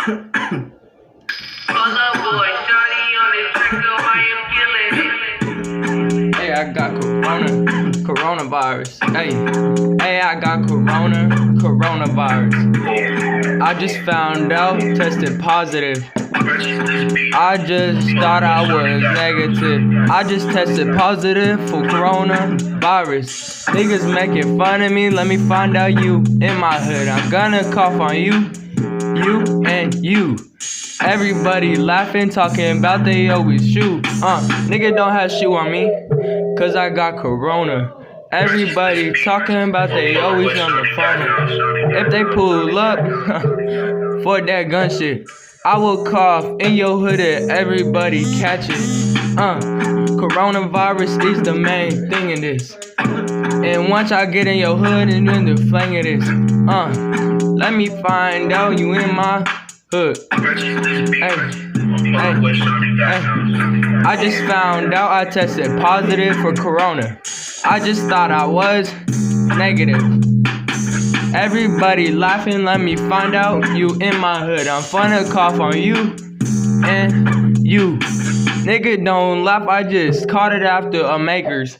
Hey, I got coronavirus. Hey, I got coronavirus. I just found out, tested positive. I just thought I was negative. I just tested positive for coronavirus. Niggas making fun of me, let me find out you in my hood. I'm gonna cough on you and you. Everybody laughing, talking about they always shoot. Nigga don't have shoe on me, cause I got corona. Everybody talking about they always on the phone. If they pull up for that gun shit, I will cough in your hood and everybody catch it. Coronavirus is the main thing in this. And once I get in your hood and then the flang of this, let me find out you in my hood. Hey. I just found out I tested positive for corona. I just thought I was negative. Everybody laughing, let me find out you in my hood. I'm finna cough on you and you. Nigga don't laugh, I just caught it after a makers.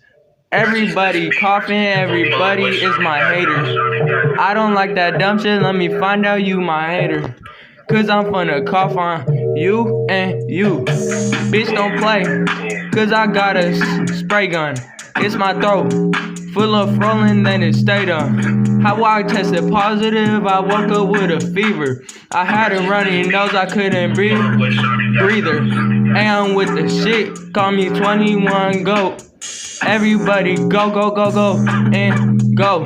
Everybody coughing, everybody is my hater. I don't like that dumb shit, let me find out you my hater. Cause I'm finna cough on you and you. Bitch don't play, cause I got a spray gun. It's my throat, full of rolling, then it stayed on. How I tested positive, I woke up with a fever. I had a runny nose, I couldn't breather. And I'm with the shit, call me 21 GOAT. Everybody go, go, go, go, and go.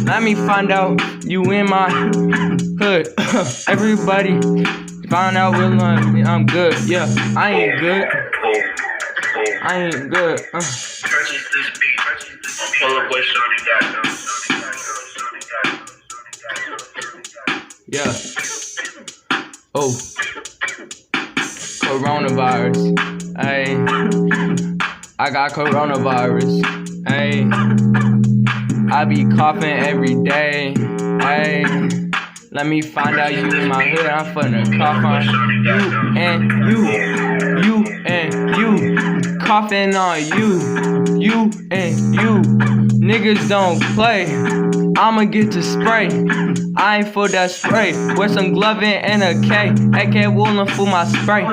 Let me find out you in my hood. Everybody find out I'm good. Yeah, I ain't good. I ain't good. Yeah. Oh. Coronavirus. Hey. I got coronavirus. Hey. I be coughing every day. Hey. Let me find out you in my hood. I'm finna cough on you and you. You and you. Coughing on you. You and you. Niggas don't play. I'ma get to spray. I ain't for that spray. Wear some gloving and a K. AK woolen for my spray.